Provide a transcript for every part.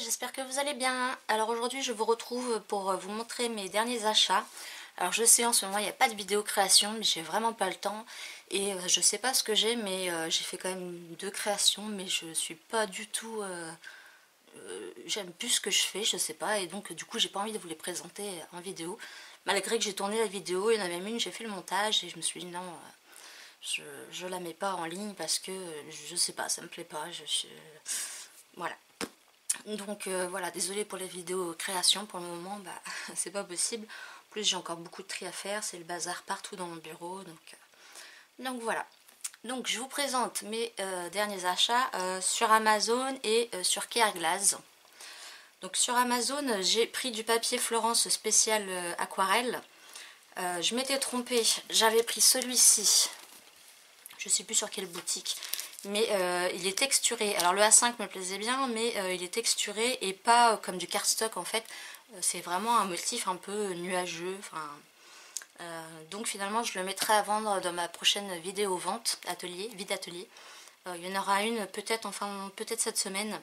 j'espère que vous allez bien. Alors aujourd'hui je vous retrouve pour vous montrer mes derniers achats. Alors je sais en ce moment il n'y a pas de vidéo création mais j'ai vraiment pas le temps. Et je sais pas ce que j'ai mais j'ai fait quand même 2 créations mais je suis pas du tout... j'aime plus ce que je fais, je sais pas. Et donc du coup j'ai pas envie de vous les présenter en vidéo. Malgré que j'ai tourné la vidéo, il y en avait même une, j'ai fait le montage et je me suis dit non... je la mets pas en ligne parce que je sais pas, ça me plaît pas. Voilà. Donc voilà, désolée pour les vidéos création, pour le moment, bah, c'est pas possible. En plus j'ai encore beaucoup de tri à faire, c'est le bazar partout dans mon bureau, donc voilà. Donc je vous présente mes derniers achats sur Amazon et sur Careglass. Donc sur Amazon, j'ai pris du papier Florence spécial aquarelle. Je m'étais trompée, j'avais pris celui-ci, je sais plus sur quelle boutique. Mais il est texturé. Alors le A5 me plaisait bien, mais il est texturé et pas comme du cardstock en fait. C'est vraiment un motif un peu nuageux. Donc finalement je le mettrai à vendre dans ma prochaine vidéo vente, vide atelier. Il y en aura une peut-être peut-être cette semaine.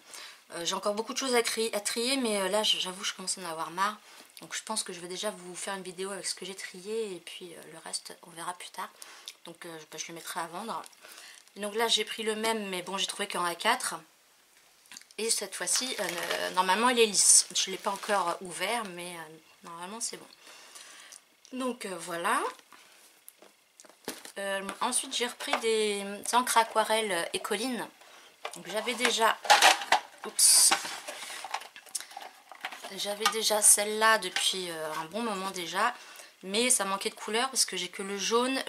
J'ai encore beaucoup de choses à trier, mais là j'avoue je commence à en avoir marre. Donc je pense que je vais déjà vous faire une vidéo avec ce que j'ai trié et puis le reste on verra plus tard. Donc je le mettrai à vendre. Donc là j'ai pris le même mais bon j'ai trouvé qu'en A4 et cette fois-ci normalement il est lisse, je ne l'ai pas encore ouvert mais normalement c'est bon. Donc voilà. Ensuite j'ai repris des encres aquarelles Écoline. Donc j'avais déjà celle-là depuis un bon moment déjà, mais ça manquait de couleur parce que j'ai que le jaune,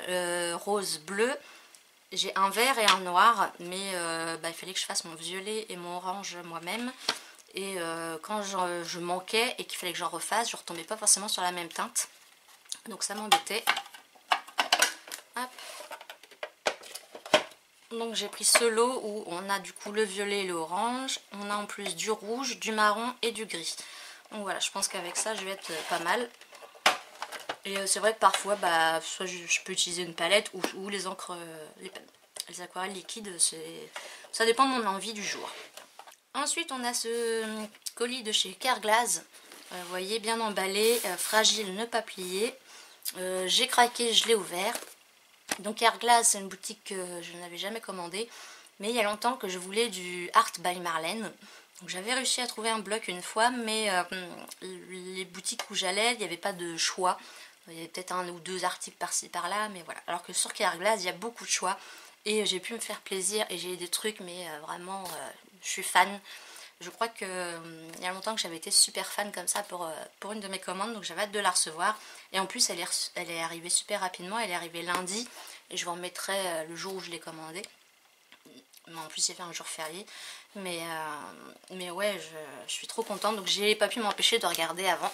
rose, bleu. J'ai un vert et un noir, mais il fallait que je fasse mon violet et mon orange moi-même. Et quand je manquais et qu'il fallait que j'en refasse, je ne retombais pas forcément sur la même teinte. Donc ça m'embêtait. Hop. Donc j'ai pris ce lot où on a du coup le violet et l'orange. On a en plus du rouge, du marron et du gris. Donc voilà, je pense qu'avec ça je vais être pas mal. Et c'est vrai que parfois, soit je peux utiliser une palette ou les encres, les aquarelles liquides, ça dépend de mon envie du jour. Ensuite, on a ce colis de chez Careglass. Vous voyez, bien emballé, fragile, ne pas plier. J'ai craqué, je l'ai ouvert. Donc Careglass, c'est une boutique que je n'avais jamais commandée. Mais il y a longtemps que je voulais du Art by Marlène. J'avais réussi à trouver un bloc une fois, mais les boutiques où j'allais, il n'y avait pas de choix. Il y avait peut-être 1 ou 2 articles par-ci par-là, mais voilà. Alors que sur Careglass, il y a beaucoup de choix. Et j'ai pu me faire plaisir et j'ai des trucs, mais vraiment, je suis fan. Je crois qu'il y a longtemps que j'avais été super fan comme ça pour une de mes commandes, donc j'avais hâte de la recevoir. Et en plus, elle est arrivée super rapidement, elle est arrivée lundi, et je vous remettrai le jour où je l'ai commandée. Mais en plus, il y avait un jour férié. Mais ouais, je suis trop contente, donc j'ai pas pu m'empêcher de regarder avant.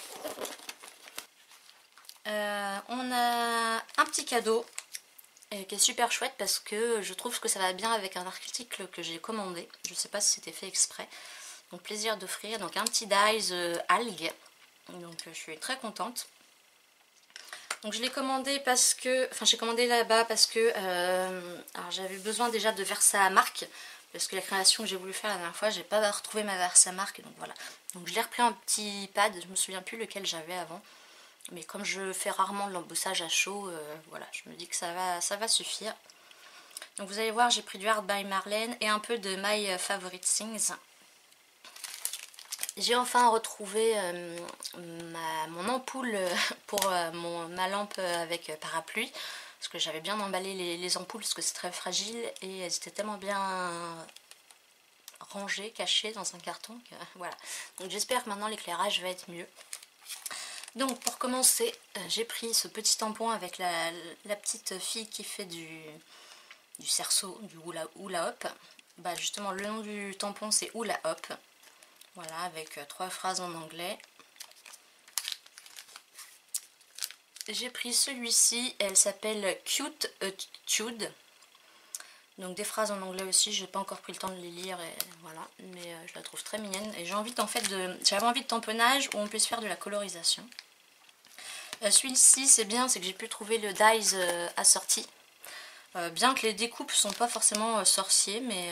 On a un petit cadeau qui est super chouette parce que je trouve que ça va bien avec un article que j'ai commandé. Je sais pas si c'était fait exprès. Donc plaisir d'offrir. Donc un petit dies algue. Donc je suis très contente. Donc je l'ai commandé parce que... Enfin j'ai commandé là-bas parce que... alors j'avais besoin déjà de Versamark. Parce que la création que j'ai voulu faire la dernière fois, j'ai pas retrouvé ma Versamark. Donc voilà. Donc je l'ai repris en petit pad. Je me souviens plus lequel j'avais avant. Mais comme je fais rarement de l'embossage à chaud, voilà, je me dis que ça va suffire. Donc vous allez voir, j'ai pris du Art by Marlène et un peu de My Favorite Things. J'ai enfin retrouvé mon ampoule pour ma lampe avec parapluie. Parce que j'avais bien emballé les ampoules parce que c'est très fragile et elles étaient tellement bien rangées, cachées dans un carton que voilà. Donc j'espère que maintenant l'éclairage va être mieux. Donc pour commencer, j'ai pris ce petit tampon avec la petite fille qui fait du cerceau, du hula hop. Justement le nom du tampon c'est hula hop. Voilà, avec 3 phrases en anglais. J'ai pris celui-ci, elle s'appelle Cute Tude. Donc des phrases en anglais aussi, j'ai pas encore pris le temps de les lire et voilà, mais je la trouve très mignonne. Et j'avais envie de tamponnage où on puisse faire de la colorisation. Celui-ci c'est bien, c'est que j'ai pu trouver le dies assorti. Bien que les découpes sont pas forcément sorciers, mais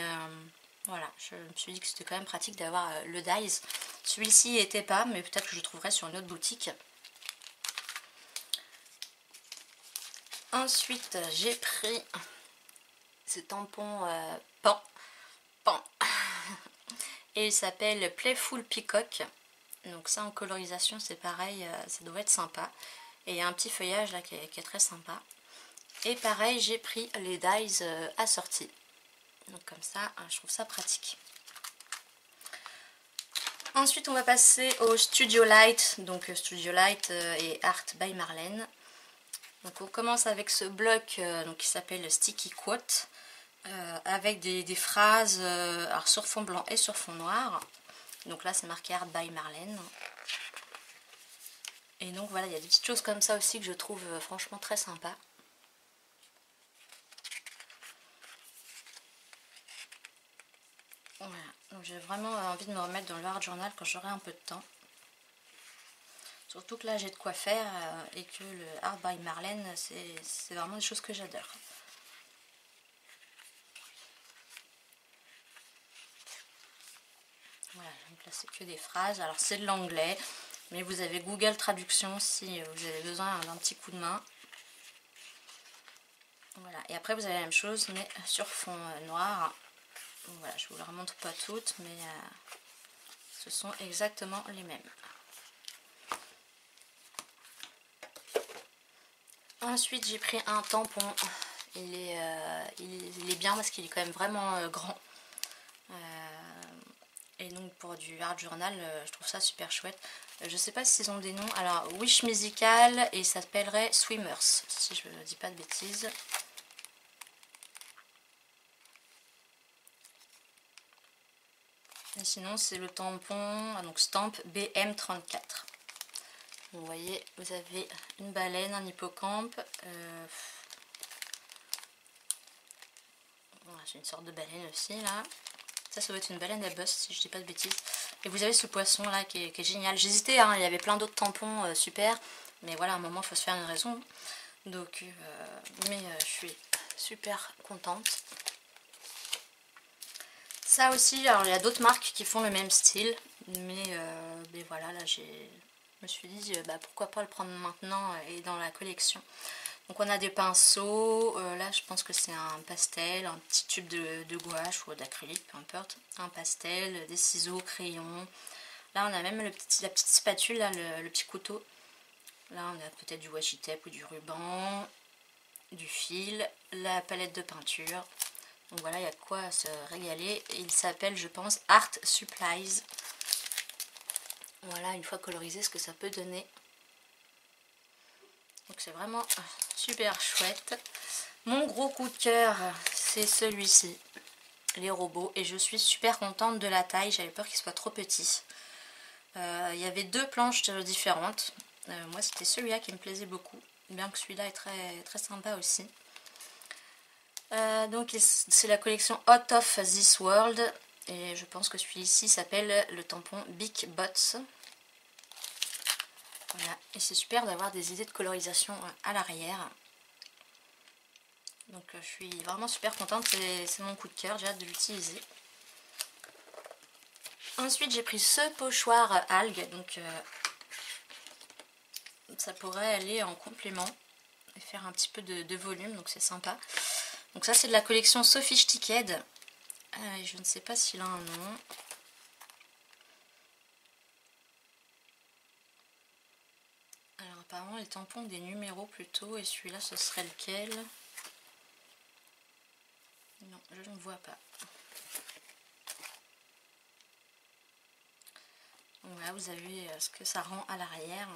Voilà, je me suis dit que c'était quand même pratique d'avoir le Dies. Celui-ci n'y était pas, mais peut-être que je le trouverai sur une autre boutique. Ensuite, j'ai pris ce tampon Pan. Et il s'appelle Playful Peacock. Donc ça en colorisation c'est pareil, ça doit être sympa. Et il y a un petit feuillage là qui est très sympa. Et pareil, j'ai pris les dies assortis. Donc comme ça, je trouve ça pratique. Ensuite, on va passer au Studio Light. Donc Studio Light et Art by Marlène. Donc on commence avec ce bloc qui s'appelle Sticky Quote. Avec des phrases alors sur fond blanc et sur fond noir. Donc là, c'est marqué Art by Marlène. Et donc voilà, il y a des petites choses comme ça aussi que je trouve franchement très sympa. Voilà, donc j'ai vraiment envie de me remettre dans le art journal quand j'aurai un peu de temps. Surtout que là j'ai de quoi faire et que le Art by Marlène, c'est vraiment des choses que j'adore. Voilà, donc là c'est que des phrases, alors c'est de l'anglais, mais vous avez Google Traduction si vous avez besoin d'un petit coup de main. Voilà, et après vous avez la même chose mais sur fond noir. Donc voilà, je vous les remontre pas toutes, mais ce sont exactement les mêmes. Ensuite j'ai pris un tampon, il est bien parce qu'il est quand même vraiment grand. Et donc pour du art journal, je trouve ça super chouette. Je sais pas s'ils ont des noms. Alors Wish Musical et ça s'appellerait Swimmers, si je ne dis pas de bêtises. Et sinon c'est le tampon, donc Stamp BM34. Vous voyez, vous avez une baleine, un hippocampe. Voilà, c'est une sorte de baleine aussi là. Ça doit être une baleine à bosse si je dis pas de bêtises. Et vous avez ce poisson là qui est génial. J'hésitais, hein, il y avait plein d'autres tampons super. Mais voilà, à un moment il faut se faire une raison. Donc, je suis super contente. Ça aussi, alors il y a d'autres marques qui font le même style. Mais voilà, là je me suis dit pourquoi pas le prendre maintenant et dans la collection. Donc on a des pinceaux, là je pense que c'est un pastel, un petit tube de gouache ou d'acrylique, peu importe. Un pastel, des ciseaux, crayons. Là on a même la petite spatule, là, le petit couteau. Là on a peut-être du washi tape ou du ruban, du fil, la palette de peinture. Donc voilà, il y a de quoi se régaler. Et il s'appelle, je pense, Art Supplies. Voilà, une fois colorisé, ce que ça peut donner. Donc c'est vraiment super chouette. Mon gros coup de cœur, c'est celui-ci, les robots. Et je suis super contente de la taille, j'avais peur qu'il soit trop petit. Il y avait deux planches différentes. Moi c'était celui-là qui me plaisait beaucoup, bien que celui-là est très, très sympa aussi. Donc c'est la collection Out of This World. Et je pense que celui-ci s'appelle le tampon Big Bots. Voilà. Et c'est super d'avoir des idées de colorisation à l'arrière. Donc je suis vraiment super contente, c'est mon coup de cœur, j'ai hâte de l'utiliser. Ensuite j'ai pris ce pochoir algues, donc ça pourrait aller en complément et faire un petit peu de volume, donc c'est sympa. Donc ça c'est de la collection Sophisticated, je ne sais pas s'il a un nom. Alors apparemment les tampons ont des numéros plutôt, et celui-là ce serait lequel? Non, je ne vois pas. Donc voilà, vous avez ce que ça rend à l'arrière.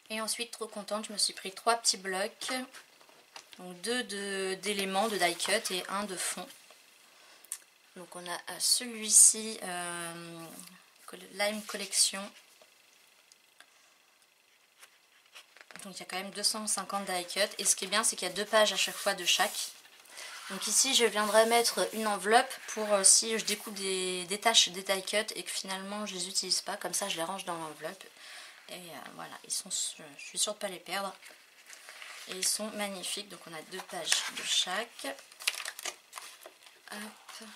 Et ensuite, trop contente, je me suis pris 3 petits blocs. Donc 2 d'éléments de die cut et 1 de fond. Donc on a celui-ci, Lime Collection. Donc il y a quand même 250 die cut. Et ce qui est bien, c'est qu'il y a 2 pages à chaque fois de chaque. Donc ici, je viendrai mettre une enveloppe pour si je découpe des tâches des die cut et que finalement je les utilise pas. Comme ça, je les range dans l'enveloppe. Et voilà, ils sont, je suis sûre de ne pas les perdre. Et ils sont magnifiques. Donc on a 2 pages de chaque. Hop.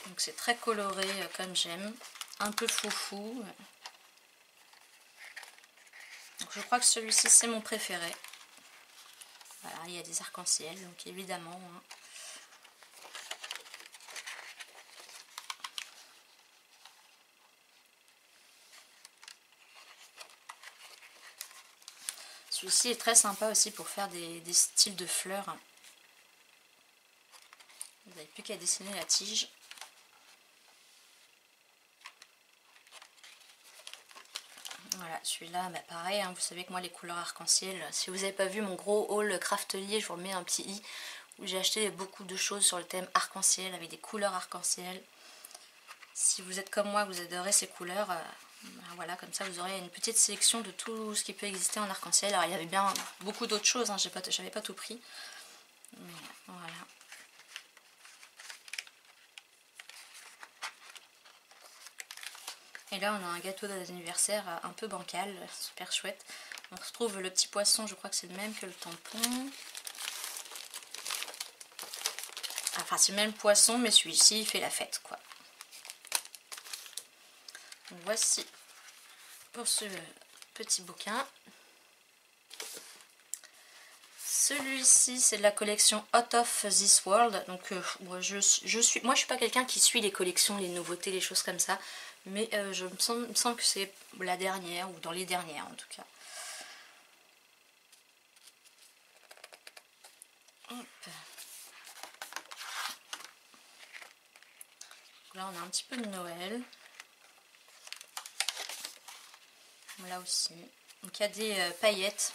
Donc c'est très coloré comme j'aime, un peu foufou. Donc je crois que celui-ci c'est mon préféré. Voilà, il y a des arcs-en-ciel, donc évidemment. Hein. Celui-ci est très sympa aussi pour faire des styles de fleurs. Vous n'avez plus qu'à dessiner la tige. Voilà, celui-là, bah pareil, hein, vous savez que moi les couleurs arc-en-ciel, si vous n'avez pas vu mon gros haul Craftelier, je vous remets un petit i, où j'ai acheté beaucoup de choses sur le thème arc-en-ciel, avec des couleurs arc-en-ciel. Si vous êtes comme moi, vous adorez ces couleurs, bah voilà, comme ça vous aurez une petite sélection de tout ce qui peut exister en arc-en-ciel. Alors il y avait bien beaucoup d'autres choses, hein, j'avais pas tout pris, mais voilà. Et là on a un gâteau d'anniversaire un peu bancal, super chouette. On retrouve le petit poisson, je crois que c'est le même que le tampon. Enfin c'est le même poisson, mais celui-ci il fait la fête quoi. Donc, voici pour ce petit bouquin. Celui-ci c'est de la collection Out of This World. Donc moi je suis pas quelqu'un qui suit les collections, les nouveautés, les choses comme ça. Mais il me semble que c'est la dernière, ou dans les dernières en tout cas. Hop. Là on a un petit peu de Noël. Là aussi. Donc il y a des paillettes.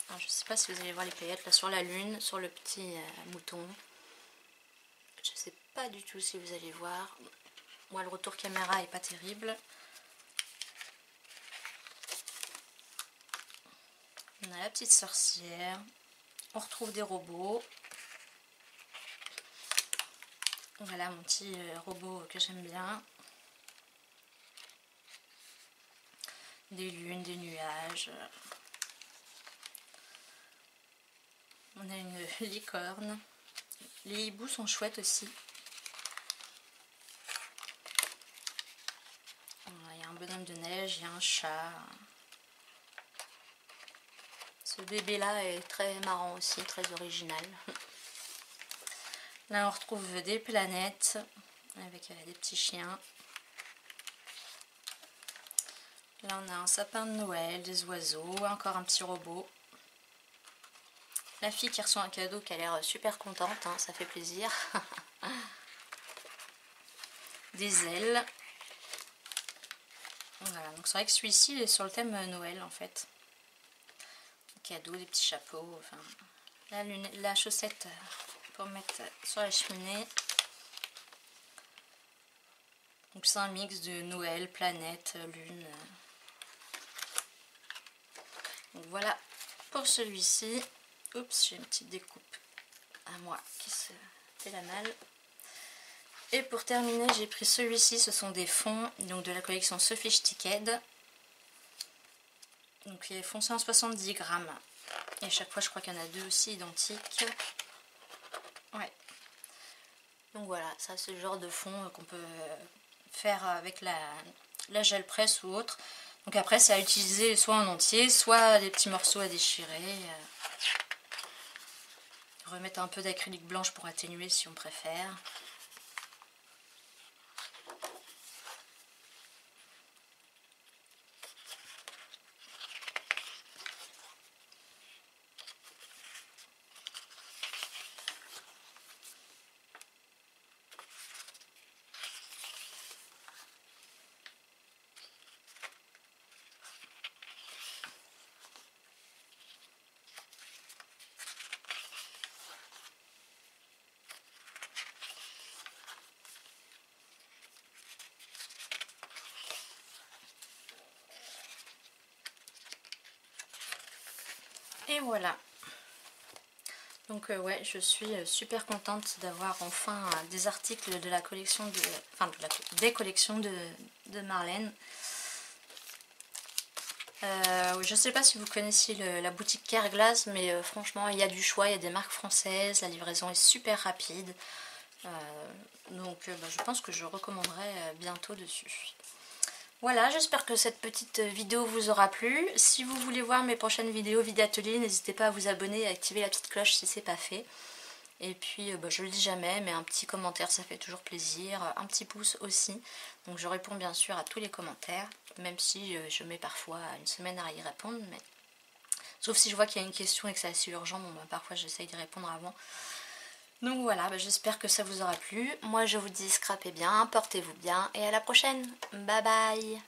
Alors, je ne sais pas si vous allez voir les paillettes là sur la lune, sur le petit mouton. Je ne sais pas du tout si vous allez voir. Moi le retour caméra est pas terrible. On a la petite sorcière. On retrouve des robots. Voilà mon petit robot que j'aime bien. Des lunes, des nuages. On a une licorne. Les hiboux sont chouettes aussi. Il y a un bonhomme de neige, il y a un chat. Ce bébé là est très marrant aussi, très original. Là on retrouve des planètes avec des petits chiens. Là on a un sapin de Noël, des oiseaux, encore un petit robot. La fille qui reçoit un cadeau qui a l'air super contente, hein, ça fait plaisir. Des ailes. Voilà, donc c'est vrai que celui-ci est sur le thème Noël en fait. Des cadeaux, des petits chapeaux, enfin la chaussette pour mettre sur la cheminée. Donc c'est un mix de Noël, planète, lune. Donc voilà pour celui-ci. Oups, j'ai une petite découpe à moi qui se fait la malle. Et pour terminer, j'ai pris celui-ci, ce sont des fonds donc de la collection Sophisticated. Donc ils font 170 grammes. Et à chaque fois, je crois qu'il y en a deux aussi identiques. Ouais. Donc voilà, ça c'est le genre de fond qu'on peut faire avec la gel presse ou autre. Donc après, c'est à utiliser soit en entier, soit des petits morceaux à déchirer. Remettre un peu d'acrylique blanche pour atténuer si on préfère. Et voilà. Donc ouais, je suis super contente d'avoir enfin des articles de la collection de... Enfin, des collections de Marlène. Je sais pas si vous connaissez la boutique Carglass, mais franchement il y a du choix, il y a des marques françaises, la livraison est super rapide. Donc je pense que je recommanderai bientôt dessus. Voilà, j'espère que cette petite vidéo vous aura plu. Si vous voulez voir mes prochaines vidéos atelier, n'hésitez pas à vous abonner et à activer la petite cloche si c'est pas fait. Et puis je le dis jamais, mais un petit commentaire ça fait toujours plaisir, un petit pouce aussi. Donc je réponds bien sûr à tous les commentaires, même si je mets parfois une semaine à y répondre. Mais... sauf si je vois qu'il y a une question et que c'est assez urgent, bon, parfois j'essaye d'y répondre avant. Donc voilà, j'espère que ça vous aura plu. Moi je vous dis scrapez bien, portez-vous bien et à la prochaine. Bye bye.